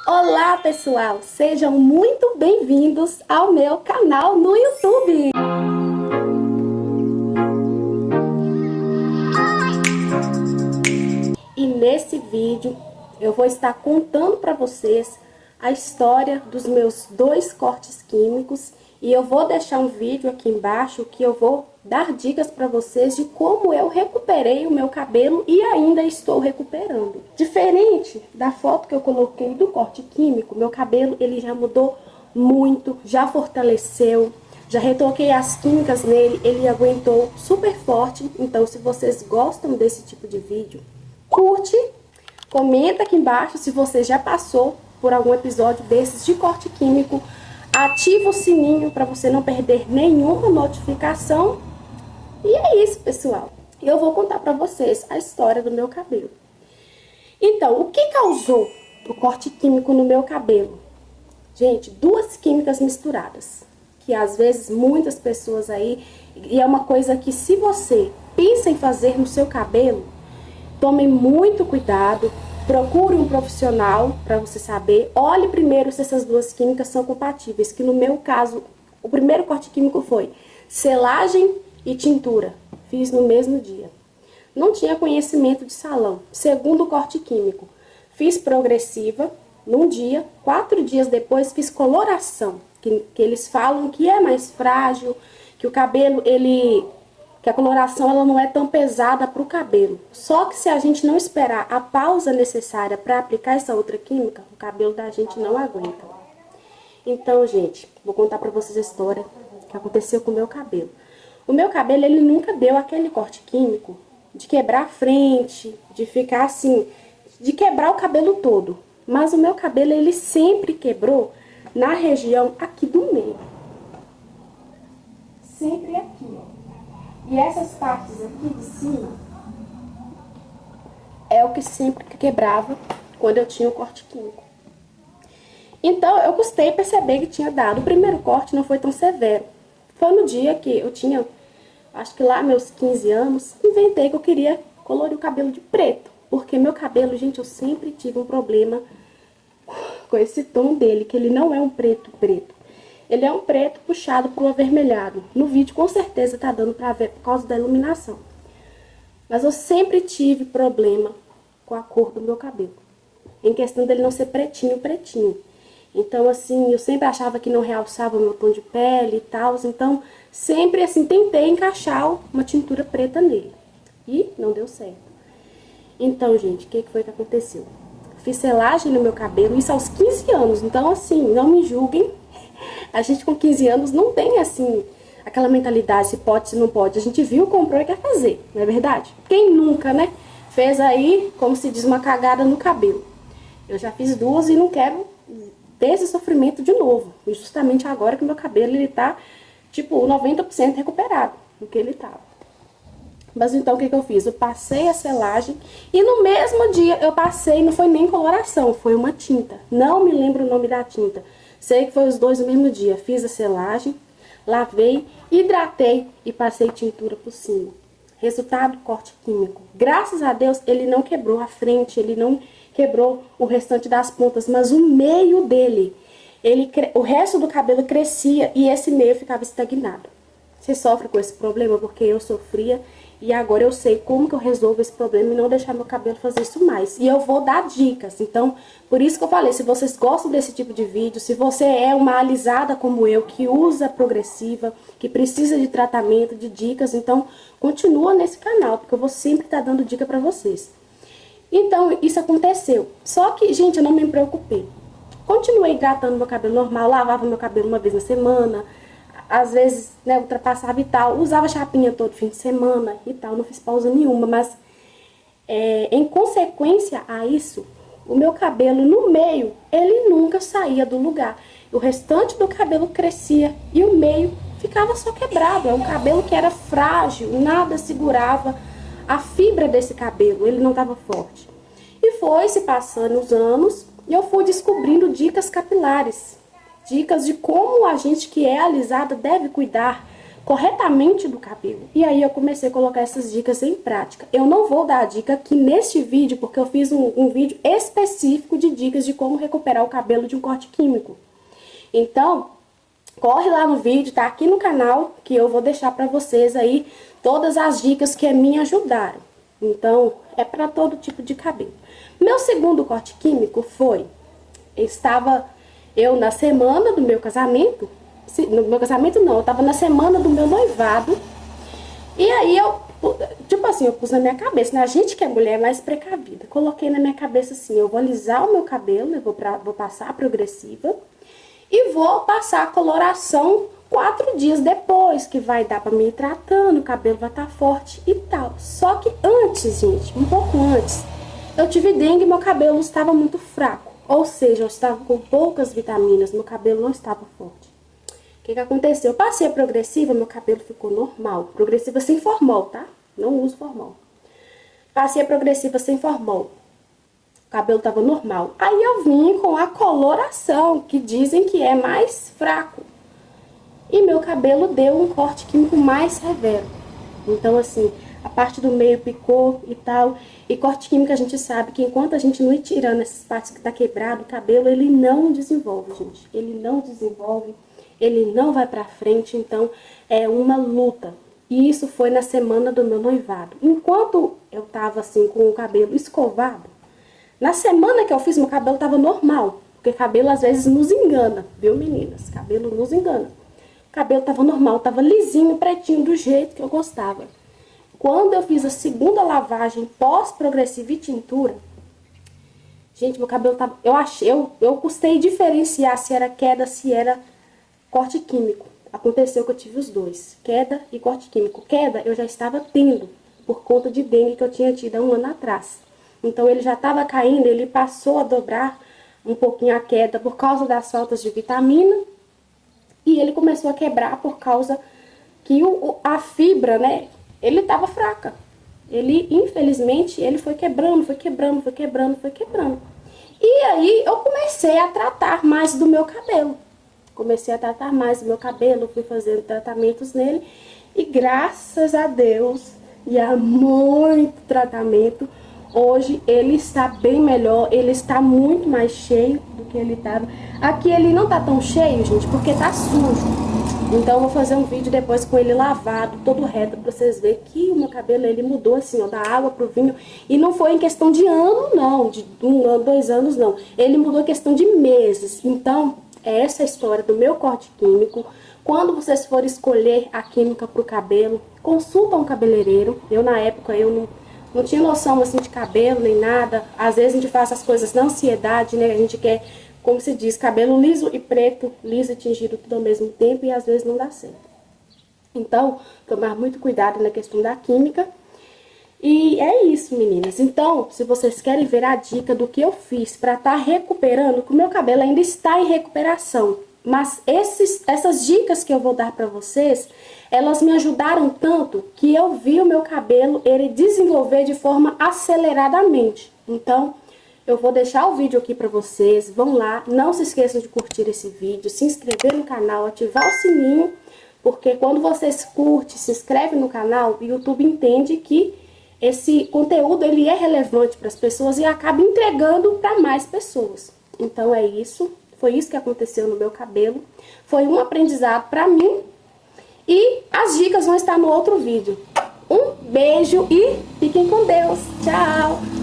Olá pessoal, sejam muito bem-vindos ao meu canal no YouTube. E nesse vídeo eu vou estar contando para vocês a história dos meus 2 cortes químicos e eu vou deixar um vídeo aqui embaixo que eu vou dar dicas para vocês de como eu recuperei o meu cabelo e ainda estou recuperando. Diferente da foto que eu coloquei do corte químico, meu cabelo ele já mudou muito, já fortaleceu, já retoquei as químicas nele, ele aguentou super forte. Então se vocês gostam desse tipo de vídeo, curte, comenta aqui embaixo se você já passou por algum episódio desses de corte químico, ativa o sininho para você não perder nenhuma notificação. E é isso, pessoal. Eu vou contar para vocês a história do meu cabelo. Então, o que causou o corte químico no meu cabelo? Gente, 2 químicas misturadas, que às vezes muitas pessoas aí, e é uma coisa que se você pensa em fazer no seu cabelo, tome muito cuidado, procure um profissional para você saber. Olhe primeiro se essas 2 químicas são compatíveis, que no meu caso, o primeiro corte químico foi selagem e tintura. Fiz no mesmo dia. Não tinha conhecimento de salão. Segundo corte químico, fiz progressiva num dia. 4 dias depois fiz coloração, que eles falam que é mais frágil, que o cabelo, que a coloração ela não é tão pesada para o cabelo. Só que se a gente não esperar a pausa necessária para aplicar essa outra química, o cabelo da gente não aguenta. Então, gente, vou contar para vocês a história que aconteceu com o meu cabelo. O meu cabelo, ele nunca deu aquele corte químico de quebrar a frente, de ficar assim, de quebrar o cabelo todo. Mas o meu cabelo, ele sempre quebrou na região aqui do meio. Sempre aqui, ó. E essas partes aqui de cima é o que sempre quebrava quando eu tinha o corte químico. Então, eu custei perceber que tinha dado. O primeiro corte não foi tão severo. Foi no dia que eu tinha, acho que lá meus 15 anos, inventei que eu queria colorir o cabelo de preto. Porque meu cabelo, gente, eu sempre tive um problema com esse tom dele, que ele não é um preto preto. Ele é um preto puxado para o avermelhado. No vídeo com certeza tá dando para ver por causa da iluminação. Mas eu sempre tive problema com a cor do meu cabelo. Em questão dele não ser pretinho, pretinho. Então, assim, eu sempre achava que não realçava o meu tom de pele e tal. Então, sempre, assim, tentei encaixar uma tintura preta nele. E não deu certo. Então, gente, o que foi que aconteceu? Fiz selagem no meu cabelo, isso aos 15 anos. Então, assim, não me julguem. A gente com 15 anos não tem, assim, aquela mentalidade se pode, se não pode. A gente viu, comprou e quer fazer, não é verdade? Quem nunca, né? Fez aí, como se diz, uma cagada no cabelo. Eu já fiz 2 e não quero ter esse sofrimento de novo. Justamente agora que meu cabelo, ele tá, tipo, 90% recuperado do que ele tava. Mas então, o que eu fiz? Eu passei a selagem e no mesmo dia eu passei, não foi nem coloração, foi uma tinta. Não me lembro o nome da tinta. Sei que foi os 2 no mesmo dia. Fiz a selagem, lavei, hidratei e passei tintura por cima. Resultado, corte químico. Graças a Deus, ele não quebrou a frente, ele não quebrou o restante das pontas, mas o meio dele, o resto do cabelo crescia e esse meio ficava estagnado. Você sofre com esse problema? Porque eu sofria e agora eu sei como que eu resolvo esse problema e não deixar meu cabelo fazer isso mais. E eu vou dar dicas. Então, por isso que eu falei, se vocês gostam desse tipo de vídeo, se você é uma alisada como eu, que usa progressiva, que precisa de tratamento, de dicas, então continua nesse canal, porque eu vou sempre estar dando dica pra vocês. Então, isso aconteceu. Só que, gente, eu não me preocupei. Continuei hidratando meu cabelo normal, lavava meu cabelo uma vez na semana, às vezes, né, ultrapassava e tal, usava chapinha todo fim de semana e tal, não fiz pausa nenhuma, mas em consequência a isso, o meu cabelo no meio, ele nunca saía do lugar. O restante do cabelo crescia e o meio ficava só quebrado. É um cabelo que era frágil, nada segurava a fibra desse cabelo, ele não estava forte. E foi se passando os anos e eu fui descobrindo dicas capilares. Dicas de como a gente que é alisada deve cuidar corretamente do cabelo. E aí eu comecei a colocar essas dicas em prática. Eu não vou dar a dica aqui neste vídeo, porque eu fiz um vídeo específico de dicas de como recuperar o cabelo de um corte químico. Então, corre lá no vídeo, tá aqui no canal, que eu vou deixar pra vocês aí todas as dicas que me ajudaram. Então, é pra todo tipo de cabelo. Meu segundo corte químico foi... Estava eu na semana do meu casamento... No meu casamento não, eu tava na semana do meu noivado. E aí eu, tipo assim, eu pus na minha cabeça, né? A gente que é mulher é mais precavida. Coloquei na minha cabeça assim, eu vou alisar o meu cabelo, eu vou passar a progressiva. E vou passar a coloração 4 dias depois, que vai dar pra mim ir tratando, o cabelo vai estar forte e tal. Só que antes, gente, um pouco antes, eu tive dengue e meu cabelo estava muito fraco. Ou seja, eu estava com poucas vitaminas, meu cabelo não estava forte. O que aconteceu? Eu passei a progressiva, meu cabelo ficou normal. Progressiva sem formol, tá? Não uso formol. Passei a progressiva sem formol. O cabelo tava normal. Aí eu vim com a coloração, que dizem que é mais fraco. E meu cabelo deu um corte químico mais severo. Então, assim, a parte do meio picou e tal. E corte químico a gente sabe que enquanto a gente não ir tirando essas partes que tá quebrado, o cabelo, ele não desenvolve, gente. Ele não desenvolve. Ele não vai pra frente, então é uma luta. E isso foi na semana do meu noivado. Enquanto eu tava assim com o cabelo escovado, na semana que eu fiz, meu cabelo tava normal. Porque cabelo às vezes nos engana, viu, meninas? Cabelo nos engana. O cabelo tava normal, tava lisinho, pretinho, do jeito que eu gostava. Quando eu fiz a segunda lavagem pós-progressiva e tintura, gente, meu cabelo tava... Eu custei diferenciar se era queda, se era corte químico. Aconteceu que eu tive os dois, queda e corte químico. Queda eu já estava tendo, por conta de dengue que eu tinha tido há um ano atrás. Então ele já estava caindo, ele passou a dobrar um pouquinho a queda por causa das faltas de vitamina. E ele começou a quebrar por causa que a fibra, né, ele estava fraca. Ele, infelizmente, ele foi quebrando, foi quebrando, foi quebrando, foi quebrando. E aí eu comecei a tratar mais do meu cabelo. Comecei a tratar mais do meu cabelo, fui fazendo tratamentos nele. E graças a Deus, e a muito tratamento, hoje ele está bem melhor, ele está muito mais cheio do que ele estava. Aqui ele não tá tão cheio, gente, porque tá sujo. Então eu vou fazer um vídeo depois com ele lavado, todo reto, pra vocês verem que o meu cabelo, ele mudou assim, ó, da água pro vinho. E não foi em questão de ano, não, de 1 ano, 2 anos, não. Ele mudou em questão de meses. Então, é essa a história do meu corte químico. Quando vocês forem escolher a química pro cabelo, consulta um cabeleireiro. Eu, na época, eu não tinha noção, assim, de cabelo, nem nada. Às vezes a gente faz as coisas na ansiedade, né? A gente quer, como se diz, cabelo liso e preto, liso e tingido tudo ao mesmo tempo, e às vezes não dá certo. Então, tomar muito cuidado na questão da química. E é isso, meninas. Então, se vocês querem ver a dica do que eu fiz pra estar recuperando, que o meu cabelo ainda está em recuperação. Mas essas dicas que eu vou dar pra vocês, elas me ajudaram tanto que eu vi o meu cabelo ele desenvolver de forma aceleradamente. Então, eu vou deixar o vídeo aqui pra vocês. Vão lá, não se esqueçam de curtir esse vídeo, se inscrever no canal, ativar o sininho, porque quando vocês curtem, se inscrevem no canal, o YouTube entende que esse conteúdo ele é relevante para as pessoas e acaba entregando para mais pessoas. Então é isso, foi isso que aconteceu no meu cabelo. Foi um aprendizado para mim e as dicas vão estar no outro vídeo. Um beijo e fiquem com Deus. Tchau!